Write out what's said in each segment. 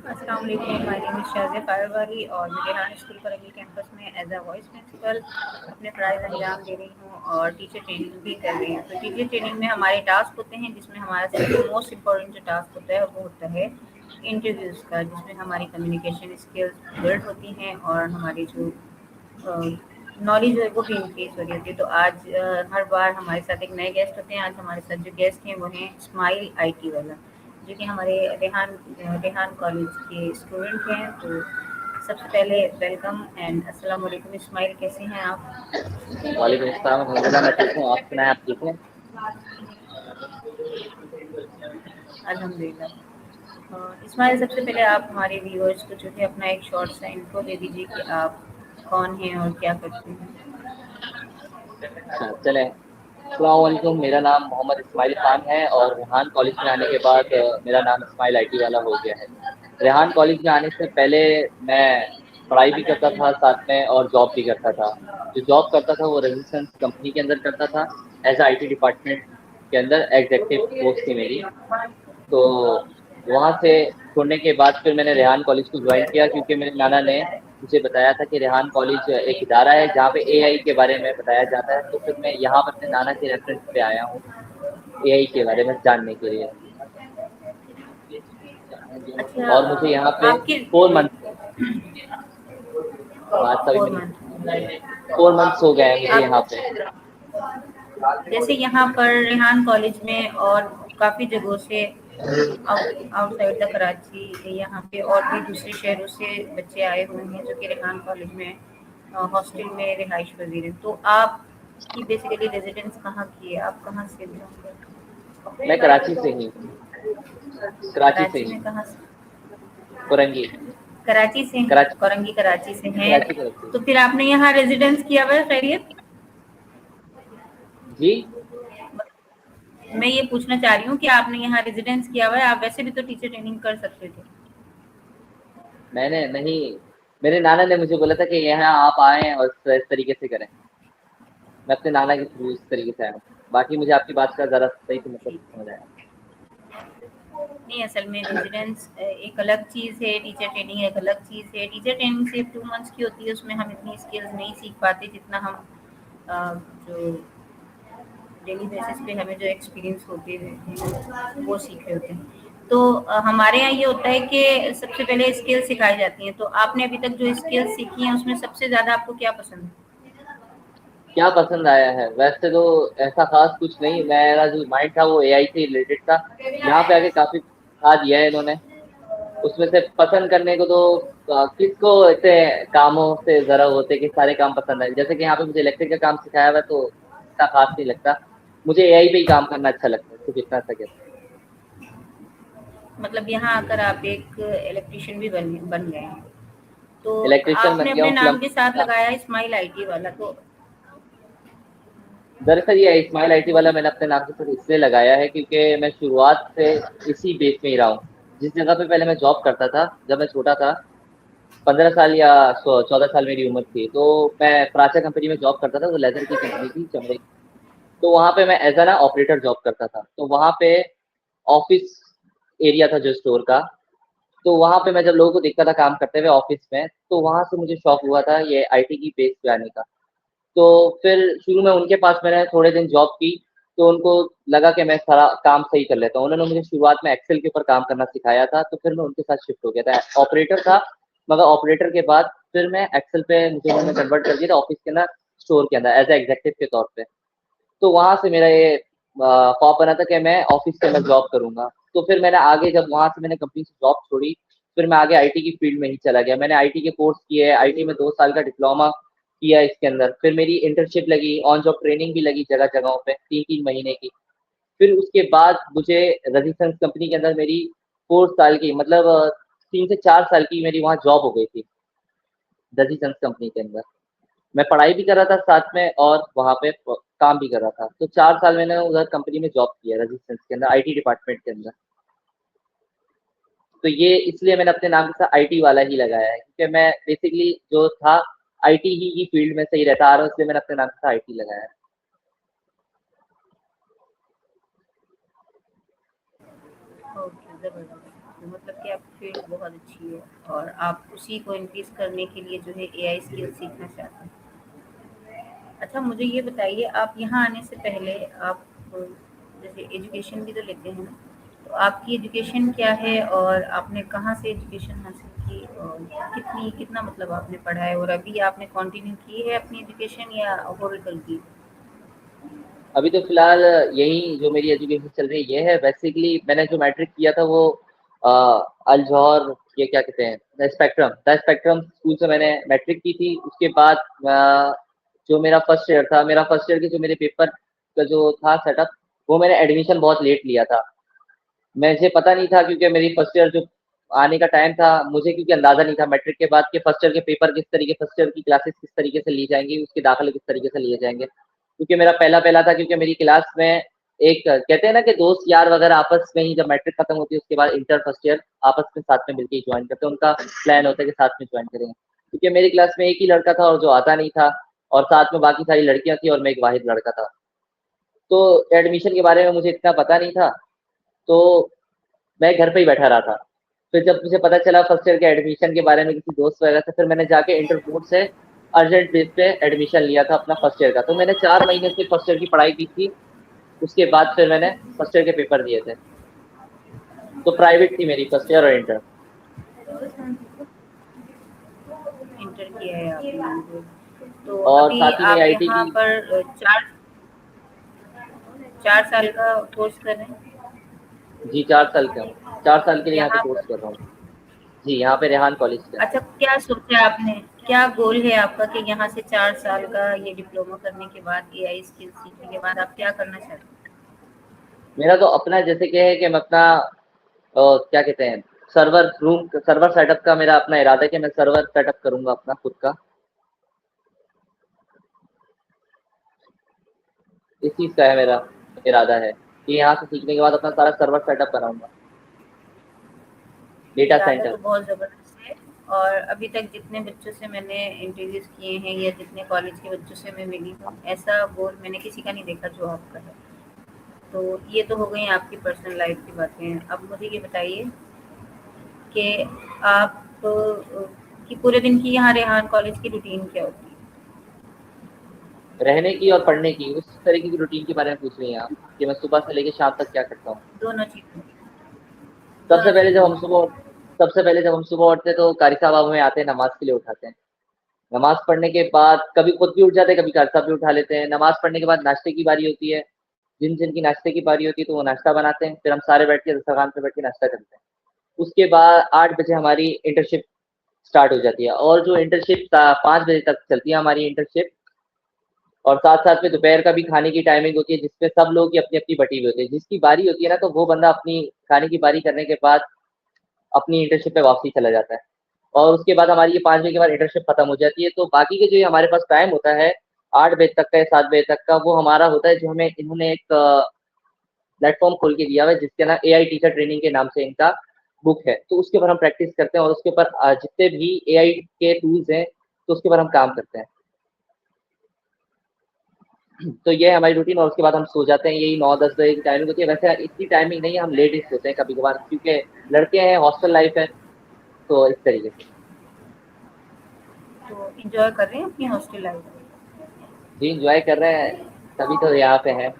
अस्सलाम वालेकुम, my name is Shazia फ़ायरवाली और मैं रेहान स्कूल करंगी कैंपस में एज़ अ वाइस प्रिंसिपल अपने फ़राइज़ अंजाम दे रही हूँ और टीचर ट्रेनिंग भी कर रही हूँ। तो टीचर ट्रेनिंग में हमारे टास्क होते हैं, जिसमें हमारा सबसे मोस्ट इम्पोर्टेंट जो टास्क होता है वो होता है इंटरव्यूज़ का, जिसमें हमारी कम्युनिकेशन स्किल्स बिल्ड होती हैं और हमारी जो नॉलेज जो है वो भी इंक्रीज़ हो रही होती है। तो आज हर बार हमारे साथ एक नए गेस्ट होते हैं। आज हमारे साथ जो गेस्ट हैं वो हैं इस्माइल आईटी वाला, जो कि हमारे रेहान कॉलेज के स्टूडेंट हैं। तो सबसे पहले वेलकम एंड अस्सलाम वालेकुम इस्माइल, कैसे हैं आप? वालेकुम अस्सलाम, अल्हम्दुलिल्लाह मैं ठीक हूँ। आप सुनाएं, आप ठीक हैं? अल्हम्दुलिल्लाह। इस्माइल, सबसे पहले आप हमारे व्यूअर्स को जो है अपना एक शॉर्ट सा इंट्रो दे दीजिए कि आप कौन हैं और क्या करते हैं? अच्छा चलें। अस्सलाम वालेकुम, मेरा नाम मोहम्मद इस्माइल खान है और रेहान कॉलेज में आने के बाद मेरा नाम इस्माइल आईटी वाला हो गया है। रेहान कॉलेज में आने से पहले मैं पढ़ाई भी करता था साथ में और जॉब भी करता था। जो जॉब करता था वो रेजिस्टेंस कंपनी के अंदर करता था, एज आईटी डिपार्टमेंट के अंदर एग्जीक्यूटिव पोस्ट थी मेरी। तो वहाँ से छोड़ने के बाद फिर मैंने रेहान कॉलेज को ज्वाइन किया, क्योंकि मेरे नाना ने मुझे बताया था कि रेहान कॉलेज एक इदारा है जहाँ पे एआई के बारे में बताया जाता है। तो फिर मैं यहाँ पर अपने नाना के रेफरेंस पे आया हूँ एआई के बारे में जानने के लिए। अच्छा, और मुझे यहाँ पे आपके 4 मंथ बात तभी 4 मेरी मंथ 4 मंथ्स हो गए हैं मुझे यहाँ आप पे। जैसे यहाँ पर रेहान कॉलेज में और काफ़ी जगहों से आउटसाइड द कराची यहाँ पे और भी दूसरे शहरों से बच्चे आए हुए हैं जो कि रेहान कॉलेज में हॉस्टल में रिहाइश पजीर हैं। तो आपकी बेसिकली रेजिडेंस कहाँ की है? आप कहाँ से बिलोंग करते मैं कराची से ही, हैं? कराची से कराची ही, में कहाँ से? कुरंगी, कराची से हैं, कराची, कोरंगी कराची से हैं। कराची कराची। तो फिर आपने यहाँ रेजिडेंस किया हुआ है, खैरियत? जी, मैं ये पूछना चाह रही हूँ कि आपने यहाँ रेजिडेंस किया हुआ है, आप वैसे भी तो टीचर ट्रेनिंग कर सकते थे। मैंने नहीं, मेरे नाना ने मुझे बोला था कि यहाँ आप आएँ और इस तरीके से करें। मैं अपने नाना के थ्रू इस तरीके से आया हूँ। बाकी मुझे आपकी बात का ज़रा सही से मतलब ठीक। समझ आया। नहीं, असल में रेजिडेंस एक अलग चीज़ है, टीचर ट्रेनिंग एक अलग चीज़ है। टीचर ट्रेनिंग सिर्फ 2 मंथ्स की होती है, उसमें हम इतनी स्किल्स नहीं सीख पाते जितना हम जो डेली बेसिस पे हमें जो एक्सपीरियंस होते हैं वो सीख रहे होते हैं। तो हमारे यहाँ ये होता है कि सबसे पहले स्किल्स सिखाई जाती हैं। तो आपने अभी तक जो स्किल्स सीखी हैं उसमें सबसे ज़्यादा आपको क्या पसंद है? क्या पसंद आया है? वैसे तो ऐसा ख़ास कुछ नहीं, मेरा जो माइंड था वो एआई से रिलेटेड था। यहाँ पे आके काफ़ी सिखा दिया है इन्होंने। उसमें से पसंद करने को तो किसको इतने कामों से ज़रा होते कि सारे काम पसंद आए। जैसे कि यहाँ पे मुझे इलेक्ट्रिक का काम सिखाया हुआ है तो इतना ख़ास नहीं लगता। मुझे एआई पे ही काम करना अच्छा लगता है, सिर्फ़ इतना सा कहना है। मतलब यहाँ आकर आप एक इलेक्ट्रिशियन भी बन बन गए हैं। तो इलेक्ट्रिशियन आपने बन गया अपने हूँ, नाम के साथ प्लम्बर। लगाया इस्माइल आईटी वाला, तो दरअसल ये इस्माइल आईटी वाला मैंने अपने नाम के साथ इसलिए लगाया है क्योंकि मैं शुरुआत से इसी बेस में ही रहा हूँ। जिस जगह पे पहले मैं जॉब करता था, जब मैं छोटा था, 15 साल या 14 साल मेरी उम्र थी, तो मैं प्राचा कंपनी में जॉब करता था। वो लेदर की कंपनी थी, चमड़े की। तो वहाँ पे मैं एज ना ऑपरेटर जॉब करता था। तो वहाँ पे ऑफिस एरिया था जो स्टोर का। तो वहाँ पे मैं जब लोगों को देखता था काम करते हुए ऑफिस में, तो वहाँ से मुझे शौक हुआ था ये आईटी की बेस पे आने का। तो फिर शुरू में उनके पास मैंने थोड़े दिन जॉब की, तो उनको लगा कि मैं सारा काम सही कर लेता हूँ। उन्होंने मुझे शुरुआत में एक्सेल के ऊपर काम करना सिखाया था, तो फिर मैं उनके साथ शिफ्ट हो गया था। ऑपरेटर था, मगर ऑपरेटर के बाद फिर मैं एक्सेल पे मुझे उन्होंने कन्वर्ट कर दिया था ऑफिस के अंदर, स्टोर के अंदर एज ए एग्जीक्यूटिव के तौर पे। तो वहाँ से मेरा ये ख्वाब बना था कि मैं ऑफिस के अंदर जॉब करूँगा। तो फिर मैंने आगे जब वहाँ से मैंने कंपनी से जॉब छोड़ी, फिर मैं आगे आईटी की फील्ड में ही चला गया। मैंने आईटी के कोर्स किए, आईटी में 2 साल का डिप्लोमा किया इसके अंदर। फिर मेरी इंटर्नशिप लगी, ऑन जॉब ट्रेनिंग भी लगी जगह-जगहों पे 3-3 महीने की। फिर उसके बाद मुझे रजिस्टेंस कंपनी के अंदर मेरी 4 साल की मतलब 3 से 4 साल की मेरी वहाँ जॉब हो गई थी, रजिस्टेंस कंपनी के अंदर। मैं पढ़ाई भी कर रहा था साथ में और वहाँ पे काम भी कर रहा था। तो 4 साल मैंने उधर कंपनी में जॉब किया रजिस्टेंस के अंदर, आईटी डिपार्टमेंट के अंदर। तो ये इसलिए मैंने अपने नाम के साथ आईटी वाला ही लगाया है, क्योंकि मैं बेसिकली जो था आईटी ही की फील्ड में सही रहता आ रहा हूँ, इसलिए मैंने अपने नाम के साथ आईटी लगाया है। ओके, ज़बरदस्त। तो मतलब कि आपकी फ़ील्ड बहुत अच्छी है और आप उसी को इंक्रीज़ करने के लिए जो है एआई स्किल सीखना चाहते हैं। अच्छा मुझे ये बताइए आप यहाँ आने से पहले आप जैसे एजुकेशन भी तो लेते हैं ना, तो आपकी एजुकेशन क्या है और आपने कहाँ से एजुकेशन हासिल की और कितना मतलब आपने पढ़ा है और अभी आपने कंटिन्यू की है अपनी एजुकेशन या होल्ड कर दी? अभी तो फिलहाल यही जो मेरी एजुकेशन चल रही है ये है। बेसिकली मैंने जो मैट्रिक किया था वो अल्जौर, ये क्या कहते हैं, द स्पेक्ट्रम स्कूल से मैंने मैट्रिक की थी। उसके बाद जो मेरा फर्स्ट ईयर था, मेरा फर्स्ट ईयर के जो मेरे पेपर का जो था सेटअप, वो मैंने एडमिशन बहुत लेट लिया था। मुझे पता नहीं था क्योंकि मेरी फर्स्ट ईयर जो आने का टाइम था, मुझे क्योंकि अंदाज़ा नहीं था मैट्रिक के बाद के फर्स्ट ईयर के पेपर किस तरीके, फर्स्ट ईयर की क्लासेस किस तरीके से ली जाएँगी, उसके दाखिले किस तरीके से लिए जाएँगे। क्योंकि मेरा पहला-पहला था, क्योंकि मेरी क्लास में एक कहते हैं ना कि दोस्त यार वगैरह आपस में ही जब मैट्रिक खत्म होती है उसके बाद इंटर फर्स्ट ईयर आपस में साथ में मिलके ही जॉइन करते हैं। उनका प्लान होता है कि साथ में जॉइन करेंगे। क्योंकि मेरी क्लास में एक ही लड़का था और जो आता नहीं था, और साथ में बाकी सारी लड़कियाँ थी और मैं एक वाहिद लड़का था। तो एडमिशन के बारे में मुझे इतना पता नहीं था, तो मैं घर पे ही बैठा रहा था। फिर जब मुझे पता चला फर्स्ट ईयर के एडमिशन के बारे में किसी दोस्त वगैरह से, फिर मैंने जाके इंटर बोर्ड से अर्जेंट बेस पे एडमिशन लिया था अपना फर्स्ट ईयर का। तो मैंने 4 महीने से फर्स्ट ईयर की पढ़ाई की थी, उसके बाद फिर मैंने फर्स्ट ईयर के पेपर दिए थे। तो प्राइवेट थी मेरी फर्स्ट ईयर और इंटर। इंटर किया है आपने। तो और अभी साथ ही में आप आईआईटी यहाँ की। पर 4 साल का कोर्स कर रहे हैं? जी, 4 साल का हूँ। 4 साल के लिए यहाँ पे यहाँ कोर्स पर कर रहा हूँ। जी, यहाँ पे रेहान कॉलेज से। अच्छा क्या सोचा है आपने? क्या गोल है आपका कि यहाँ से 4 साल का ये डिप्लोमा करने के बाद एआई स्किल सीखने के बाद आप क्या करना चाहते हैं? मेरा तो अपना जैसे कि है कि मैं अपना क्या कहते हैं, सर्वर सेटअप का मेरा अपना इरादा है कि मैं सर्वर सेटअप करूँगा अपना खुद का। इस चीज़ का है मेरा इरादा है कि यहाँ से सीखने के बाद अपना सारा सर्वर सेटअप बनाऊँगा, डेटा इरादा सेंटर। तो बहुत ज़बरदस्त है और अभी तक जितने बच्चों से मैंने इंटरव्यूज़ किए हैं या जितने कॉलेज के बच्चों से मैं मिली हूँ, ऐसा गोल मैंने किसी का नहीं देखा जो आपका है। तो ये तो हो गई आपकी पर्सनल लाइफ़ की बातें। अब मुझे ये बताइए कि आप की पूरे दिन की यहाँ रेहान कॉलेज की रूटीन क्या होती है? रहने की और पढ़ने की, उस तरीके की रूटीन के बारे में पूछ रही हैं आप कि मैं सुबह से लेके शाम तक क्या करता हूँ? दोनों चीज़ें, सबसे दोनों पहले चीज़ें। जब हम सुबह सबसे पहले जब हम सुबह उठते हैं तो कारी साहब हमें आते हैं, नमाज़ के लिए उठाते हैं। नमाज़ पढ़ने के बाद कभी खुद भी उठ जाते हैं, कभी कारी साहब भी उठा लेते हैं। नमाज़ पढ़ने के बाद नाश्ते की बारी होती है। जिन-जिन की नाश्ते की बारी होती है तो वो नाश्ता बनाते हैं, फिर हम सारे बैठ के दस्तरख़्वान पे बैठ के नाश्ता करते हैं। उसके बाद 8 बजे हमारी इंटर्नशिप स्टार्ट हो जाती है, और जो इंटर्नशिप 5 बजे तक चलती है हमारी इंटर्नशिप। और साथ-साथ में दोपहर का भी खाने की टाइमिंग होती है, जिसमें सब लोगों की अपनी-अपनी बटी हुई होती है। जिसकी बारी होती है ना, तो वो बंदा अपनी खाने की बारी करने के बाद अपनी इंटर्नशिप पे वापसी चला जाता है। और उसके बाद हमारी ये 5 बजे के बाद इंटर्नशिप खत्म हो जाती है, तो बाकी के जो ये हमारे पास टाइम होता है 8 बजे तक का या 7 बजे तक का, वो हमारा होता है जो हमें इन्होंने एक प्लेटफ़ॉर्म खोल के दिया हुआ है जिसके ना एआई टीचर ट्रेनिंग के नाम से इनका बुक है। तो उसके ऊपर हम प्रैक्टिस करते हैं और उसके ऊपर जितने भी एआई के टूल्स हैं, तो उसके ऊपर हम काम करते हैं। तो ये है हमारी रूटीन, और उसके बाद हम सो जाते हैं, यही 9-10 बजे की टाइमिंग होती है। वैसे इतनी टाइमिंग नहीं है, हम लेट ही सोते हैं कभी-कभार, क्योंकि लड़के हैं, हॉस्टल लाइफ़ है, तो इस तरीके से। तो एन्जॉय कर रहे हैं अपनी हॉस्टल लाइफ़? जी, एन्जॉय कर रहे हैं, तभी तो यहाँ पे हैं।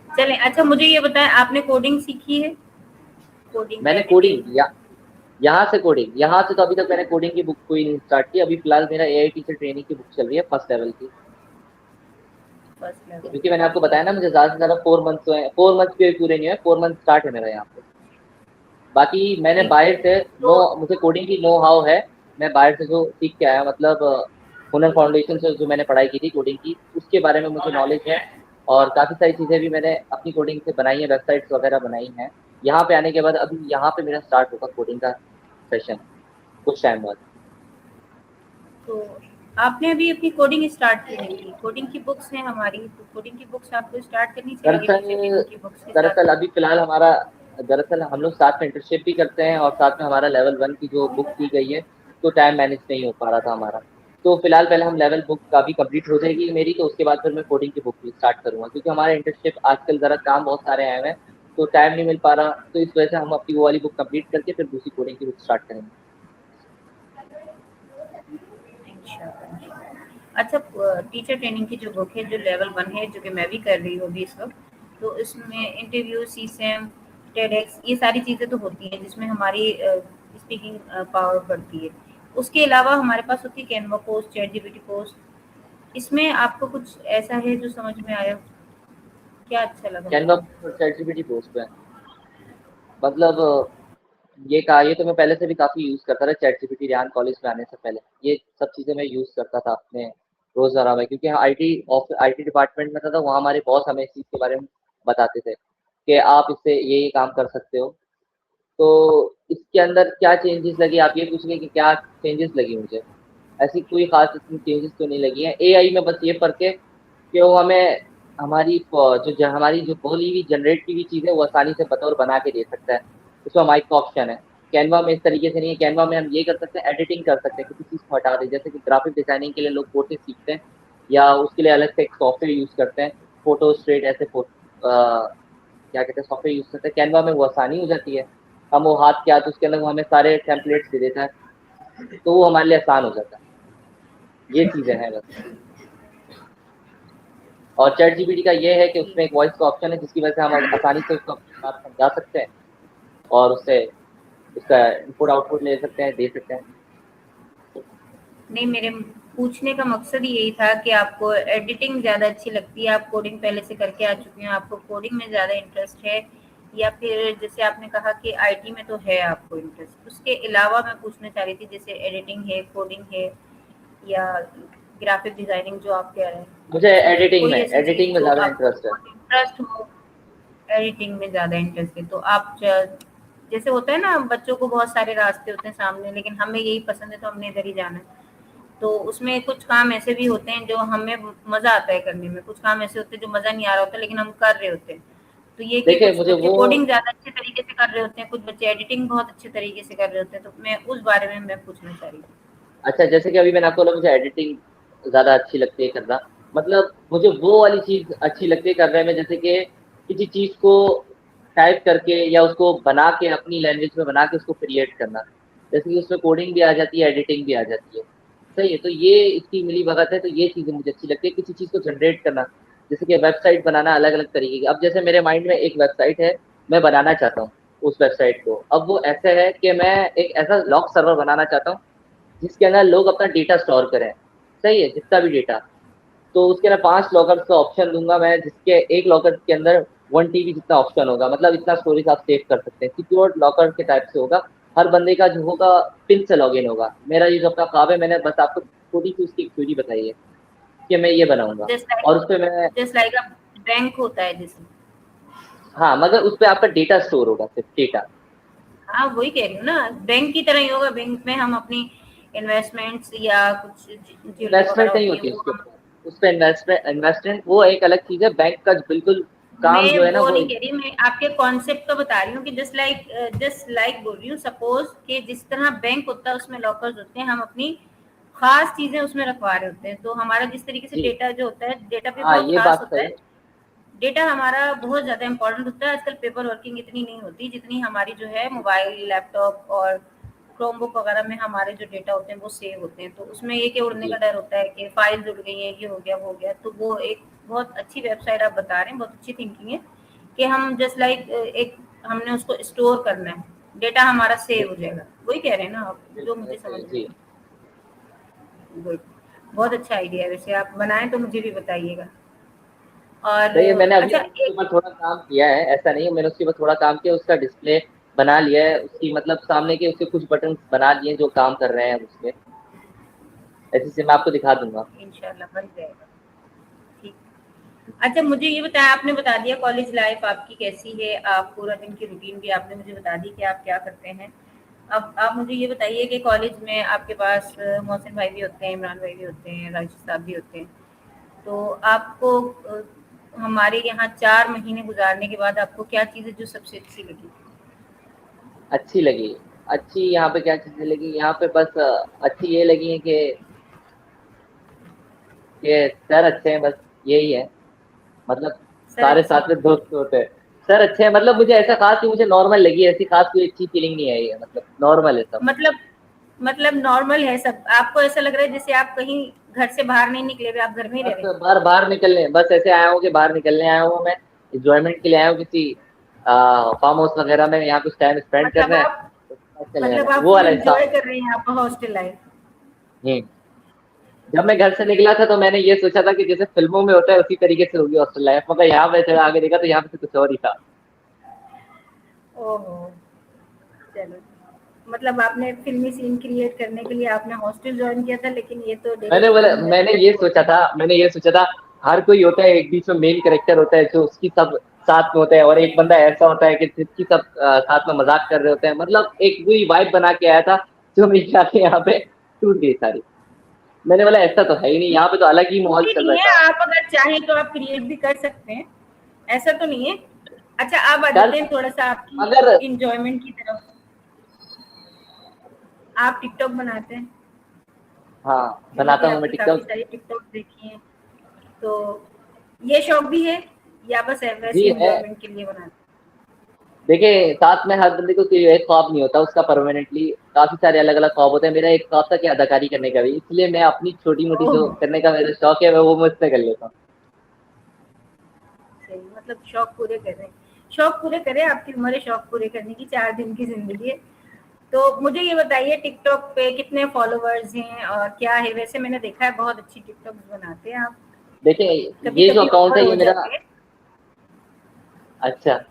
चलें, अच्छा मुझे ये बताएँ आपने कोडिंग सीखी है? कोडिंग मैंने एडिटिंग? यहाँ से तो अभी तक मैंने कोडिंग की बुक कोई नहीं स्टार्ट की। अभी फिलहाल मेरा एआई टीचर ट्रेनिंग की बुक चल रही है फर्स्ट लेवल की। फर्स्ट लेवल क्योंकि मैंने की। आपको बताया ना, मुझे ज़्यादा से ज़्यादा 4 मंथ्स हुए हैं, 4 मंथ्स भी अभी पूरे नहीं हुए, 4 मंथ स्टार्ट है मेरा यहाँ पे। बाकी मैंने ठीक है। बाहर से नो तो मुझे कोडिंग की नो हाउ है। मैं बाहर से जो सीख के आया, मतलब हुनर फाउंडेशन से जो मैंने पढ़ाई की थी कोडिंग की, उसके बारे में मुझे नॉलेज है। और काफ़ी सारी चीज़ें भी मैंने अपनी कोडिंग से बनाई हैं, वेबसाइट्स वगैरह बनाई हैं। यहाँ पे आने के बाद अभी यहाँ पे मेरा स्टार्ट होगा कोडिंग का सेशन कुछ टाइम बाद। तो आपने अभी अपनी कोडिंग स्टार्ट क्यों नहीं की? कोडिंग की बुक्स हैं हमारी, तो कोडिंग की बुक्स आपको स्टार्ट करनी चाहिए टीचर दरअसल ट्रेनिंग की बुक्स के साथ। दरअसल अभी फ़िलहाल हमारा दरअसल हम लोग साथ में इंटर्नशिप भी करते हैं, और साथ में हमारा लेवल 1 की जो बुक दी गई है, तो टाइम मैनेज नहीं हो पा रहा था हमारा। तो फ़िलहाल पहले हम लेवल बुक का भी कंप्लीट हो जाएगी मेरी, तो उसके बाद फिर मैं कोडिंग की बुक भी स्टार्ट करूँगा, क्योंकि हमारा इंटर्नशिप आजकल ज़रा काम बहुत सारे आए हुए हैं, तो टाइम नहीं मिल पा रहा, तो इस वजह से हम अपनी वो वाली बुक कंप्लीट करके फिर दूसरी कोडिंग की बुक स्टार्ट करेंगे। अच्छा, टीचर ट्रेनिंग की जो बुक है, जो लेवल 1 है, जो कि मैं भी कर रही हूँ अभी इस वक़्त, तो इसमें इंटरव्यू, सीसैम, टेडएक्स ये सारी चीज़ें तो होती हैं जिसमें हमारी स्पीकिंग पावर बढ़ती है। उसके अलावा हमारे पास होती है कैनवा कोर्स, चैटजीपीटी कोर्स। इसमें आपको कुछ ऐसा है जो समझ में आया? क्या अच्छा लगा कैनवा मतलब? और चैटजीपीटी कोर्स पे मतलब ये तो मैं पहले से भी काफ़ी यूज़ करता था, चैटजीपीटी रेहान कॉलेज में आने से पहले। ये सब चीज़ें मैं यूज़ करता था अपने रोज़मर्रा में, क्योंकि आईटी डिपार्टमेंट में था, तो वहाँ हमारे बॉस हमें इस चीज़ के बारे में बताते थे कि आप इससे ये काम कर सकते हो। तो इसके अंदर क्या चेंजेस लगी, आप ये पूछ रहे हैं कि क्या चेंजेस लगी मुझे? ऐसी कोई ख़ास इतनी चेंजेस तो नहीं लगी हैं। एआई में बस ये फ़र्क है कि वो हमें हमारी जो बोली हुई जनरेट की हुई चीज़ है, वो आसानी से बतौर बना के दे सकता है। उसमें माइक का ऑप्शन है। कैनवा में इस तरीके से नहीं है। कैनवा में हम ये कर सकते हैं, एडिटिंग कर सकते हैं, किसी चीज़ को हटा दें। जैसे कि ग्राफ़िक डिज़ाइनिंग के लिए लोग कोर्सेज़ सीखते हैं या उसके लिए अलग से एक सॉफ्टवेयर यूज़ करते हैं। फ़ोटोस्टेट ऐसे क्या कहते हैं, सॉफ्टवेयर यूज़ करते हैं। कैनवा में वो आसानी हो जाती है। हम वो हाथ के हाथ उसके अंदर वो हमें सारे टेम्पलेट्स दे देता है, तो वो हमारे लिए आसान हो जाता है। ये चीज़ें हैं बस। और चैट जीपीटी का ये है कि उसमें एक वॉइस का ऑप्शन है, जिसकी वजह से हम आसानी से उसको अपनी बात समझा सकते हैं और उससे उसका इनपुट आउटपुट ले सकते हैं, दे सकते हैं। नहीं, मेरे पूछने का मकसद ही यही था कि आपको एडिटिंग ज़्यादा अच्छी लगती है, आप कोडिंग पहले से करके आ चुके हैं, आपको कोडिंग में ज़्यादा इंटरेस्ट है, या फिर जैसे आपने कहा कि आईटी में तो है आपको इंटरेस्ट, उसके अलावा मैं पूछना चाह रही थी जैसे एडिटिंग है, कोडिंग है, या ग्राफिक डिज़ाइनिंग जो आप कह रहे हैं, मुझे उसमें कोई ऐसी चीज़ एडिटिंग में जो ज़्यादा आपको इंटरेस्ट है। बहुत इंटरेस्ट हो, एडिटिंग में ज़्यादा इंटरेस्ट है, तो आप जैसे होता है ना, बच्चों को बहुत सारे रास्ते होते हैं सामने, लेकिन हमें यही पसंद है तो हमने इधर ही जाना है। तो उसमें कुछ काम ऐसे भी होते हैं जो हमें मज़ा आता है करने में, कुछ काम ऐसे होते हैं जो मज़ा नहीं आ रहा होता लेकिन हम कर रहे होते हैं। तो ये कि देखिए, कुछ मुझे बच्चे वो कोडिंग ज़्यादा अच्छे तरीके से कर रहे होते हैं, कुछ बच्चे एडिटिंग बहुत अच्छे तरीके से कर रहे होते हैं, तो मैं उस बारे में मैं पूछना चाह रही थी। अच्छा, जैसे कि अभी मैंने आपको बोला मुझे एडिटिंग ज़्यादा अच्छी लगती है करना। मतलब मुझे वो वाली चीज़ अच्छी लगती है करने में, जैसे कि किसी चीज़ को टाइप करके या उसको बना के अपनी लैंग्वेज में बना के उसको क्रिएट करना। जैसे कि उसमें कोडिंग भी आ जाती है, एडिटिंग भी आ जाती है। सही है, तो ये इसकी मिली-भगत है, तो ये चीज़ें मुझे अच्छी लगती है, किसी चीज़ को जनरेट करना। जैसे कि वेबसाइट बनाना अलग-अलग तरीके की। अब जैसे मेरे माइंड में एक वेबसाइट है, मैं बनाना चाहता हूँ उस वेबसाइट को। अब वो ऐसे है कि मैं एक ऐसा लॉग सर्वर बनाना चाहता हूँ जिसके अंदर लोग अपना डेटा स्टोर करें, सही है? जितना भी डेटा, तो उसके अंदर 5 लॉकर्स का ऑप्शन दूँगा मैं, जिसके एक लॉकर के अंदर 1 टीबी जितना ऑप्शन होगा, मतलब इतना स्टोरेज आप सेव कर सकते हैं। सिक्योर्ड लॉकर के टाइप से होगा, हर बंदे का जो होगा पिन से लॉगिन होगा। मेरा ये जो अपना ख्वाब है, मैंने बस आपको छोटी-सी उसकी थ्योरी बताई है कि मैं ये बनाऊँगा जस्ट और उसपे मैं like just like a bank होता है जैसे। हाँ, मगर उसपे आपका डेटा स्टोर होगा, सिर्फ़ डेटा। हाँ, वही कह रही हूँ ना, बैंक की तरह ही होगा। बैंक में हम अपनी इन्वेस्टमेंट्स या कुछ ज्वेलरी वगैरह इन्वेस्टमेंट नहीं होती है होती वो उसके हम। ऊपर, उसपे इन्वेस्टमेंट वो एक अलग चीज़ है, बैंक का बिल्कुल काम मैं जो है ना वो वो नहीं कह रही, मैं आपके कॉन्सेप्ट को बता रही हूँ कि जस्ट लाइक बोल रही हूँ, सपोज कि जिस तरह बैंक होता है उसमें लॉकर्स होते हैं, हम अपनी खास चीजें उसमें रखवा रहे होते हैं, तो हमारा जिस तरीके से जी। डेटा जो होता है, डेटा भी हाँ, बहुत ये खास बात होता सही है। है। डेटा हमारा बहुत ज़्यादा इम्पोर्टेंट होता है। आजकल पेपर वर्किंग इतनी नहीं होती जितनी हमारी जो है मोबाइल, लैपटॉप और क्रोमबुक वगैरह में हमारे जो डेटा होते हैं वो सेव होते हैं। तो उसमें ये कि उड़ने का जी। डर होता है कि फाइल्स उड़ गई हैं, ये हो गया, वो हो गया। तो वो एक बहुत अच्छी वेबसाइट आप बता रहे हैं, बहुत अच्छी थिंकिंग है कि हम जस्ट लाइक एक हमने उसको स्टोर करना है, डेटा हमारा सेव हो जाएगा। वही कह रहे हैं ना आप, जो बिल्कुल मुझे सही समझ है, में जी। आया। गुड, बहुत अच्छा आइडिया है। वैसे आप बनाएं तो मुझे भी बताइएगा। और सही है, मैंने अभी अच्छा, अभी उसके ऊपर थोड़ा काम किया है, ऐसा नहीं है, मैंने उसके ऊपर थोड़ा काम किया, उसका डिस्प्ले बना लिया है, उसकी मतलब सामने के उसके कुछ बटन्स बना लिए हैं जो काम कर रहे हैं अब उसपे। ऐसे से मैं आपको दिखा दूँगा। इंशाल्लाह बन जाएगा। ठीक। अच्छा, मुझे ये बताया, आपने बता दिया कॉलेज लाइफ आपकी कैसी है, आप पूरा दिन की रूटीन भी आपने मुझे बता दी कि आप क्या करते हैं। अब आप मुझे ये बताइए कि कॉलेज में आपके पास मोहसिन भाई भी होते हैं, इमरान भाई भी होते हैं, राशिद साहब भी होते हैं। तो आपको हमारे यहाँ 4 महीने गुज़ारने के बाद आपको क्या चीज़ है जो सबसे अच्छी लगी? अच्छी लगी, अच्छी यहाँ पे क्या चीज़ें लगी, यहाँ पे बस अच्छी ये लगी है कि सर अच्छे हैं, बस यही है। मतलब सर सारे अच्छे साथ हैं। में दोस्त होते हैं। सर अच्छे हैं, मतलब मुझे ऐसा खास कि मुझे नॉर्मल लगी, ऐसी खास कोई अच्छी फीलिंग नहीं आई है, मतलब नॉर्मल है सब। मतलब मतलब नॉर्मल है सब, आपको ऐसा लग रहा है जैसे आप कहीं घर से बाहर नहीं निकले हुए, आप घर में ही रह बस रहे हैं। बाहर बाहर निकलने, बस ऐसे आया हूँ कि बाहर निकलने आया हूँ मैं, एंजॉयमेंट के लिए आया हूँ किसी फार्म हाउस वगैरह में, यहाँ कुछ टाइम स्पेंड कर मतलब रहे हैं, आप उसके बाद चले जाना मतलब है, आप वो फुल वाला हिसाब। एंजॉय कर रहे हैं यहाँ पर हॉस्टल लाइफ। हम्म। जब मैं घर से निकला था तो मैंने ये सोचा था कि जैसे फिल्मों में होता है उसी तरीके से होगी हॉस्टल लाइफ, मगर यहाँ पे जब आगे देखा तो यहाँ पे तो कुछ और ही था। ओहो, चलो, मतलब आपने फ़िल्मी सीन क्रिएट करने के लिए आपने हॉस्टल जॉइन किया था, लेकिन ये तो मैंने डायरेक्ट बोला, अंदर मैंने ये सोचा था, हर कोई होता है एक बीच में मेन कैरेक्टर होता है जो उसकी सब साथ में होता है, और एक बंदा ऐसा होता है कि जिसकी सब साथ में मजाक कर रहे होते हैं, मतलब एक पूरी वाइब बना के आया था, जो मेरे ख्याल से यहाँ पे टूट गई सारी। मैंने बोला ऐसा तो है ही नहीं, यहाँ पे तो अलग ही माहौल टूटी चल नहीं रहा है, था। आप अगर चाहें तो आप क्रिएट भी कर सकते हैं, ऐसा तो नहीं है। अच्छा, आप आ चल, जाते हैं थोड़ा-सा मगर आपकी एन्जॉयमेंट की तरफ। आप टिकटॉक बनाते हैं? हाँ, मैंने भी बनाता हूँ मैं आपकी काफ़ी टिकटॉक। सारी टिकटॉक देखी हैं, तो ये शौक भी है या बस वैसे जी है। एन्जॉयमेंट के लिए बनाते हैं? देखिए, साथ में हर बंदे को कोई एक ख्वाब नहीं होता उसका परमानेंटली, काफी सारे अलग अलग ख्वाब होते हैं। मेरा एक ख्वाब था कि अदाकारी करने का भी, इसलिए मैं अपनी छोटी मोटी जो ओह! करने का मेरा शौक है वो मुझसे कर लेता हूँ। सही, मतलब शौक पूरे कर रहे हैं। शौक पूरे करें, आपकी उम्र है शौक पूरे करने की, 4 दिन की ज़िंदगी है। तो मुझे ये बताइए टिकटॉक पे कितने फॉलोवर्स हैं और क्या है? वैसे मैंने देखा है बहुत अच्छी टिकटॉक्स बनाते हैं आप, देखिए, ये जो कभी-कभी अकाउंट ओवर है हो ये मेरा। जाती है। अच्छा,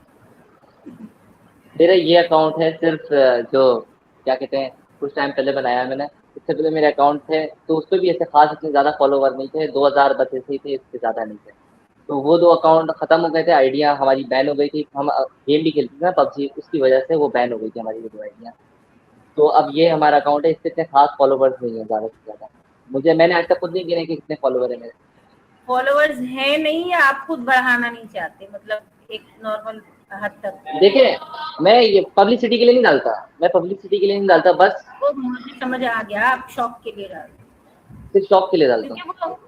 मेरा ये अकाउंट है सिर्फ जो क्या कहते हैं, कुछ टाइम पहले बनाया है मैंने। इससे पहले मेरे अकाउंट थे तो उस पर भी ऐसे खास इतने ज्यादा फॉलोवर नहीं थे, 2000 बस ऐसे ही थे, इससे ज्यादा नहीं थे। तो वो दो अकाउंट खत्म हो गए थे, आइडिया हमारी बैन हो गई थी, हम गेम भी खेलते थे ना पबजी, उसकी वजह से वो बैन हो गई थी हमारी वो दो आइडिया। तो अब ये हमारा अकाउंट है, इससे इतने खास फॉलोवर्स नहीं है ज्यादा से ज्यादा। मैंने आज तक खुद नहीं गिने कि कितने फॉलोवर है मेरे। फॉलोवर्स हैं नहीं या आप खुद बढ़ाना नहीं चाहते? मतलब एक नॉर्मल हद तक? देखिए, मैं ये पब्लिसिटी के लिए नहीं डालता, मैं पब्लिसिटी के लिए नहीं डालता, बस वो मुझे समझ आ गया, आप शौक के लिए डालते हैं। सिर्फ शौक के लिए डालता हूँ। क्योंकि वो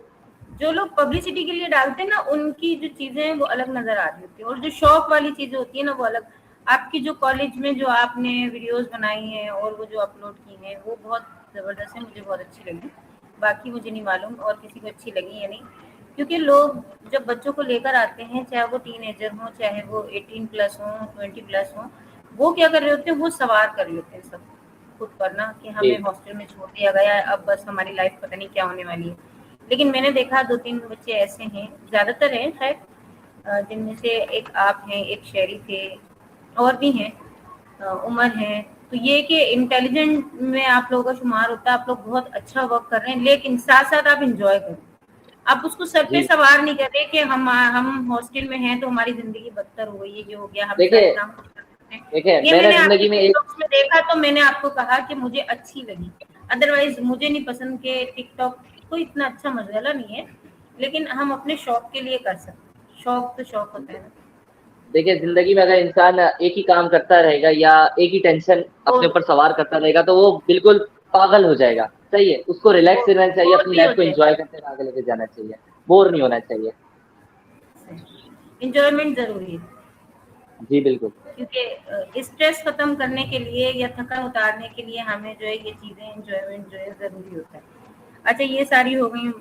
जो लोग पब्लिसिटी के लिए डालते हैं ना, उनकी जो चीज़ें हैं वो अलग नज़र आ रही होती हैं, और जो शौक वाली चीज़ें होती है ना वो अलग। आपकी जो कॉलेज में जो आपने वीडियोस बनाई हैं और वो जो अपलोड की हैं वो बहुत ज़बरदस्त है, मुझे बहुत अच्छी लगी। बाकी मुझे नहीं मालूम और किसी को अच्छी लगी या नहीं, क्योंकि लोग जब बच्चों को लेकर आते हैं, चाहे वो टीनेजर हों, चाहे वो 18 प्लस हों, 20 प्लस हों, वो क्या कर रहे होते हैं, वो सवार कर लेते हैं सब खुद पर ना, कि जी। हमें हॉस्टल में छोड़ दिया गया है, अब बस हमारी लाइफ पता नहीं क्या होने वाली है। लेकिन मैंने देखा 2-3 बच्चे ऐसे हैं, ज़्यादातर हैं खैर, जिनमें से एक आप हैं, एक शेरी थे, और भी हैं, उमर हैं। तो ये कि इंटेलिजेंट में आप लोगों का शुमार होता है, आप लोग बहुत अच्छा वर्क कर रहे हैं, लेकिन साथ-साथ आप एन्जॉय करें। आप उसको सर पे जी। सवार नहीं कर रहे कि हम हॉस्टल में हैं तो हमारी ज़िंदगी बदतर हो गई है, ये हो गया, हम सारे देखिए, काम खुद कर सकते हैं। देखिए ये मैंने मैंने आपकी जिंदगी में एक, टिकटॉक्स में देखा तो मैंने आपको कहा कि मुझे अच्छी लगी। अदरवाइज़ मुझे नहीं पसंद कि टिकटॉक कोई इतना अच्छा मसाला नहीं है, लेकिन हम अपने शौक के लिए कर सकते हैं। शौक तो शौक होता है ना। देखिए जिंदगी में अगर इंसान एक ही काम करता रहेगा या एक ही टेंशन वो अपने ऊपर सवार करता रहेगा तो वो बिल्कुल पागल हो जाएगा। सही है, उसको वो रिलैक्स रहना चाहिए, बोर अपनी भी हो लाइफ को जाएगा। एंजॉय करते हुए आगे लेके जाना चाहिए, बोर नहीं होना चाहिए। एंजॉयमेंट ज़रूरी है, जी बिल्कुल। क्योंकि स्ट्रेस खत्म करने के लिए या थकान उतारने के लिए हमें जो है ये चीज़ें एंजॉयमेंट जो है ज़रूरी होता है। अच्छा, ये सारी हो गई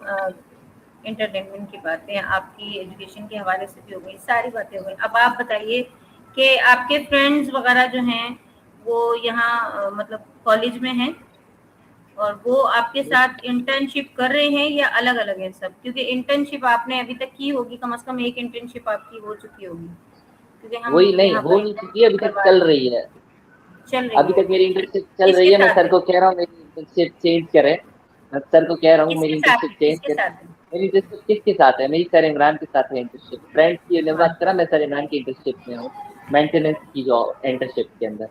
एंटरटेनमेंट की बातें, आपकी एजुकेशन के हवाले से भी हो गई, सारी बातें हो गई। अब आप बताइए कि आपके फ्रेंड्स वगैरह जो हैं वो यहाँ मतलब कॉलेज में हैं और वो आपके साथ इंटर्नशिप कर रहे हैं या अलग-अलग हैं सब? क्योंकि इंटर्नशिप आपने अभी तक की होगी, कम से कम एक इंटर्नशिप आपकी हो चुकी होगी, क्योंकि हम वही नहीं यहाँ हो पर नहीं चुकी है, अभी इंटर्नशिप तक करवा चल रहे हैं। रही है। चल अभी रही है। तक मेरी इंटर्नशिप चल रही किसके है, मैं साथ सर है? को कह रहा हूँ मेरी इंटर्नशिप चेंज करें। मैं सर को कह रहा हूँ मेरी किसके साथ इंटर्नशिप है? चेंज किसके करें। साथ है? मेरी इंटर्नशिप किसके साथ है? मेरी सर इमरान के साथ है इंटर्नशिप। फ्रेंड्स की ने बात करा, माशाल्लाह। मैं सर इमरान की इंटर्नशिप में हूँ, मेंटेनेंस की जो इंटर्नशिप के अंदर।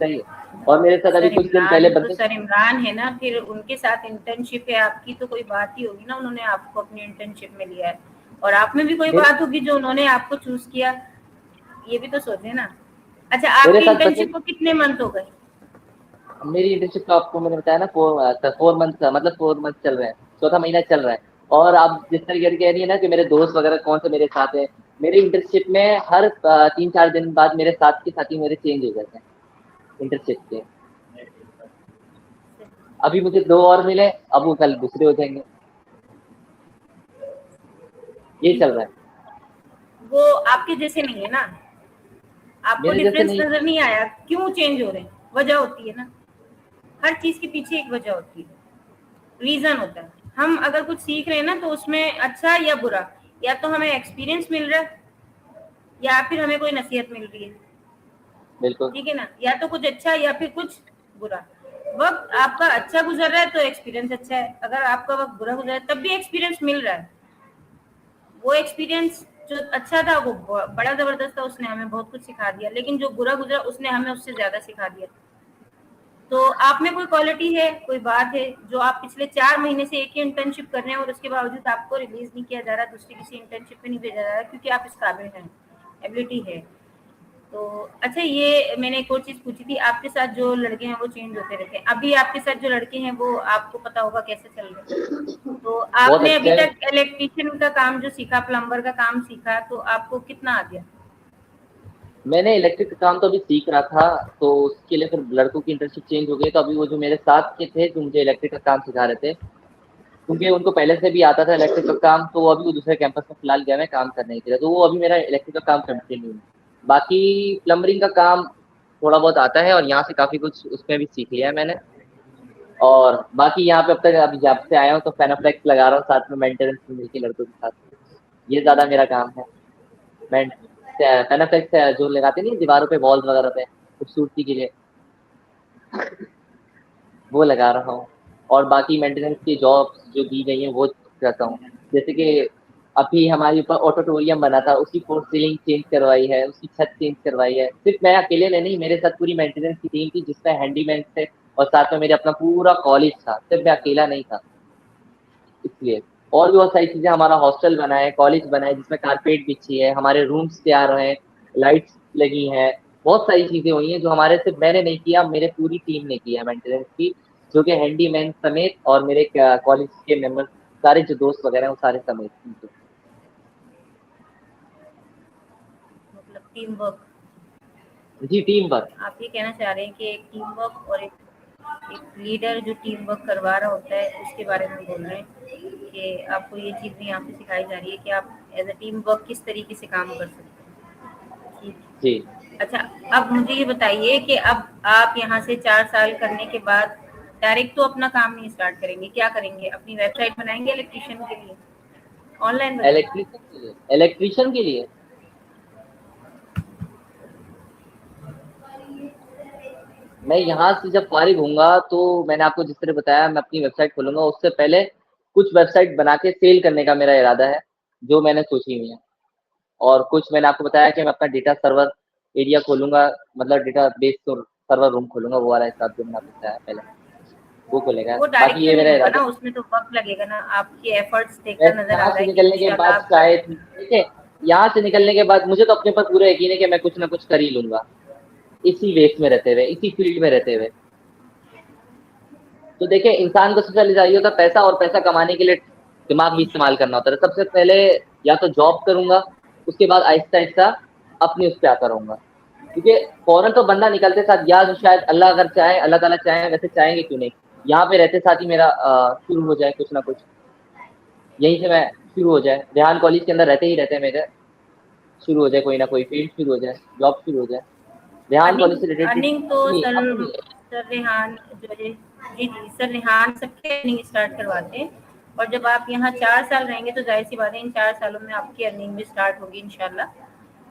सही है। और मेरे साथ अभी कुछ दिन पहले बंदे। सर इमरान है ना, फिर उनके साथ इंटर्नशिप है आपकी, तो कोई बात ही होगी ना, उन्होंने आपको अपनी इंटर्नशिप में लिया है और आप में भी कोई मेरे बात होगी जो उन्होंने आपको चूज़ किया, ये भी तो सोचें ना। अच्छा, मेरे आपकी साथ बंदे। इंटर्नशिप को कितने मंथ हो गए? मेरी इंटर्नशिप का आपको मैंने बताया ना, 4 मंथ, मतलब 4 मंथ चल रहे हैं, चौथा महीना चल रहा है। और आप जिस तरीके से कह रही है ना कि मेरे दोस्त वगैरह कौन से मेरे साथ हैं, मेरे इंटर्नशिप में हर 3-4 दिन बाद मेरे साथ के साथी मेरे चेंज हो जाते हैं इंटर्नशिप के। अभी मुझे 2 और मिले, अब वो कल दूसरे हो जाएँगे। ये चल रहा है। वो आपके जैसे नहीं है ना, आपको मेरे जैसे डिफरेंस नहीं। नजर नहीं आया क्यों चेंज हो रहे हैं? वजह होती है ना, हर चीज के पीछे एक वजह होती है, रीजन होता है। हम अगर कुछ सीख रहे हैं ना तो उसमें अच्छा या बुरा, या तो हमें एक्सपीरियंस मिल रहा है या फिर हमें कोई नसीहत मिल रही है, बिल्कुल। ठीक है ना, या तो कुछ अच्छा या फिर कुछ बुरा। वक्त आपका अच्छा गुजर रहा है तो एक्सपीरियंस अच्छा है, अगर आपका वक्त बुरा गुजर रहा है तब भी एक्सपीरियंस मिल रहा है। वो एक्सपीरियंस जो अच्छा था वो बड़ा जबरदस्त था, उसने हमें बहुत कुछ सिखा दिया, लेकिन जो बुरा गुजरा उसने हमें उससे ज्यादा सिखा दिया। तो आप में कोई क्वालिटी है, कोई बात है जो आप पिछले 4 महीने से एक ही इंटर्नशिप कर रहे हैं और उसके बावजूद आपको रिलीज नहीं किया जा रहा, दूसरी किसी इंटर्नशिप पे नहीं भेजा जा रहा, क्योंकि आप इस काबिल हैं, एबिलिटी है। तो अच्छा, ये मैंने एक और चीज पूछी थी, आपके साथ जो लड़के हैं वो चेंज होते रहते हैं, अभी आपके साथ जो लड़के हैं वो आपको पता होगा कैसे चल रहे हैं। तो बहुत आपने अच्छा अभी है। तक इलेक्ट्रिशियन का काम जो सीखा, प्लम्बर का काम सीखा, तो आपको कितना आ गया? मैंने इलेक्ट्रिक का काम तो अभी सीख रहा था, तो उसके लिए फिर लड़कों की इंटर्नशिप चेंज हो गई, तो अभी वो जो मेरे साथ के थे जो मुझे इलेक्ट्रिक का काम सिखा रहे थे, क्योंकि उनको पहले से भी आता था इलेक्ट्रिक का काम, तो वो अभी वो दूसरे कैंपस में फिलहाल गया मैं काम करने के लिए, तो वो अभी मेरा इलेक्ट्रिक का काम कंटिन्यू है। बाकी प्लम्बरिंग का काम थोड़ा बहुत आता है और यहाँ से काफ़ी कुछ उसमें भी सीख लिया है मैंने। और बाकी यहाँ पे अब तक अभी जब से आया हूँ तो फेनोफ्लेक्स लगा रहा हूँ साथ में मेंटेनेंस में मिलके लड़कों के साथ। ये ज़्यादा मेरा काम है। मैं फेनोफ्लेक्स जो लगाते नहीं दीवारों पे वॉल्स वगैरह पे खूबसूरती के लिए, वो लगा रहा हूँ। और बाकी मेंटेनेंस की जॉब्स जो दी गई हैं वो करता हूँ। जैसे कि अभी हमारे ऊपर ऑडिटोरियम बना था, उसकी फोर्स सीलिंग चेंज करवाई है, उसकी छत चेंज करवाई है। सिर्फ मैं अकेले ने नहीं, मेरे साथ पूरी मेंटेनेंस की टीम थी जिसमें हैंडीमैन थे और साथ में मेरे अपना पूरा कॉलेज था, सिर्फ मैं अकेला नहीं था इसलिए। और भी बहुत सारी चीज़ें, हमारा हॉस्टल बना है, कॉलेज बना है जिसमें कारपेट बिछी है, हमारे रूम्स तैयार हैं, लाइट्स लगी हैं, बहुत सारी चीज़ें हुई हैं जो हमारे सिर्फ मैंने नहीं किया, मेरे पूरी टीम ने किया मेंटेनेंस की, जो कि हैंडीमैन समेत और मेरे कॉलेज के मेंबर्स सारे जो दोस्त वगैरह हैं वो सारे समेत। मतलब टीम वर्क, जी, टीम वर्क। आप ये कहना चाह रहे हैं कि एक टीम वर्क और एक लीडर जो टीम वर्क करवा रहा होता है उसके बारे में बोल रहे हैं कि आपको ये चीज़ भी यहाँ पे सिखाई जा रही है कि आप एज अ टीम वर्क किस तरीके से काम कर सकते हैं। ठीक जी। है। अच्छा, अब मुझे ये बताइए कि अब आप यहाँ से 4 साल करने के बाद डायरेक्ट तो अपना काम नहीं स्टार्ट करेंगे, क्या करेंगे? अपनी वेबसाइट बनाएंगे इलेक्ट्रिशियन के लिए, ऑनलाइन बनाएंगे? इलेक्ट्रिशियन के लिए मैं यहाँ से जब फारिग होऊँगा तो मैंने आपको जिस तरह बताया मैं अपनी वेबसाइट खोलूँगा, उससे पहले कुछ वेबसाइट बना के सेल करने का मेरा इरादा है, जो मैंने सोची हुई है। और कुछ मैंने आपको बताया कि मैं अपना डेटा सर्वर एरिया खोलूँगा, मतलब डेटाबेस सर्वर रूम खोलूँगा, वो वाला हिसाब जो मैंने आपको बताया पहले, वो खोलेगा। वो डायरेक्ट बाकी तो ये नहीं मेरा होगा इरादा ना, है। उसमें तो वक्त लगेगा ना, आपके एफर्ट्स देखकर वैसे नजर आ यहाँ रहा से है कि निकलने के इंशाल्लाह बाद आप कर शायद लेंगे। देखिए, यहाँ से निकलने के बाद मुझे तो अपने ऊपर पूरा यकीन है कि मैं कुछ ना कुछ कर ही लूँगा, इसी वेस में रहते हुए, इसी फील्ड में रहते हुए। तो देखिए, इंसान को सबसे पहले चाहिए होता है पैसा, और पैसा कमाने के लिए दिमाग भी इस्तेमाल करना होता है। सबसे पहले या तो जॉब करूँगा, उसके बाद आहिस्ता-आहिस्ता अपने उस पे आता रहूँगा। क्योंकि फ़ौरन तो बंदा निकलते साथ, या तो शायद अल्लाह अगर चाहे, अल्लाह ताला चाहे, वैसे चाहेंगे क्यों नहीं, यहाँ पे रहते साथ ही मेरा शुरू हो जाए कुछ ना कुछ, यहीं से मैं शुरू हो जाए, रेहान कॉलेज के अंदर रहते ही रहते मेरे शुरू हो जाए कोई ना कोई फील्ड शुरू हो जाए, जॉब शुरू हो जाए। रेहान अर्निंग कॉलेज से रिलेटेड अर्निंग तो अपनी सर अपनी सर रेहान जो है, जी जी सर रेहान सबके अर्निंग स्टार्ट करवाते हैं। और जब आप यहाँ 4 साल रहेंगे तो जाहिर सी बात है इन 4 सालों में आपकी अर्निंग भी स्टार्ट होगी इंशाल्लाह।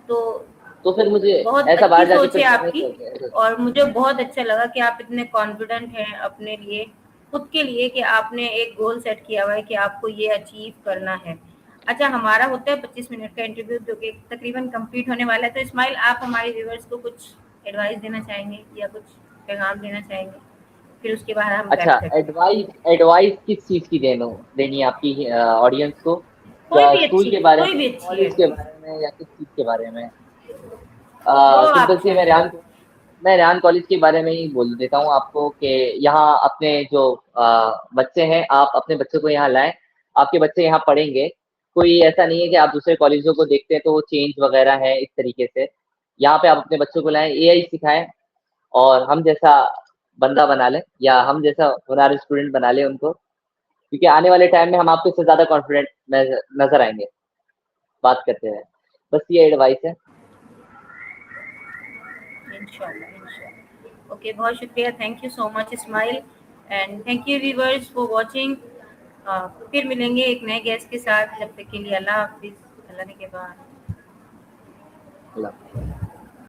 तो तो फिर मुझे बहुत ऐसा अच्छी बाहर जाके सोच फिर है करने आपकी, से और मुझे बहुत अच्छा लगा कि आप इतने कॉन्फिडेंट हैं अपने लिए, खुद के लिए, कि आपने एक गोल सेट किया हुआ है कि आपको ये अचीव करना है। अच्छा, हमारा होता है 25 मिनट का इंटरव्यू जो कि तकरीबन कंप्लीट होने वाला है, तो इस्माइल आप हमारे व्यूअर्स को कुछ एडवाइस देना चाहेंगे या कुछ पैगाम देना चाहेंगे? फिर उसके बाद हम अच्छा, रैप करते हैं। एडवाइस एडवाइस किस चीज़ की देनी है आपकी ऑडियंस को? स्कूल के बारे कोई में, भी अच्छी कॉलेज के एडवाइस बारे में, या किस चीज़ के बारे में? जो सिंपल आप सी चाहें। मैं रेहान कॉलेज के बारे में ही बोल देता हूँ आपको कि यहाँ अपने जो बच्चे हैं, आप अपने बच्चों को यहाँ लाएँ, आपके बच्चे यहाँ पढ़ेंगे, कोई ऐसा नहीं है कि आप दूसरे कॉलेजों को देखते हैं तो वो चेंज वगैरह है इस तरीके से। यहाँ पे आप अपने बच्चों को लाएँ, एआई सिखाएँ और हम जैसा बंदा बना लें या हम जैसा होनहार स्टूडेंट बना लें उनको, क्योंकि आने वाले टाइम में हम आपको इससे ज़्यादा कॉन्फिडेंट नज़र आएँगे, बात करते हुए। बस ये एडवाइस है। इंशाल्लाह। ओके, बहुत शुक्रिया, thank you so much Ismail, and thank you viewers for watching. फिर मिलेंगे एक नए गेस्ट के साथ, जब तक के लिए अल्लाह हाफिज़, अल्लाह ने के बाद। अल्लाह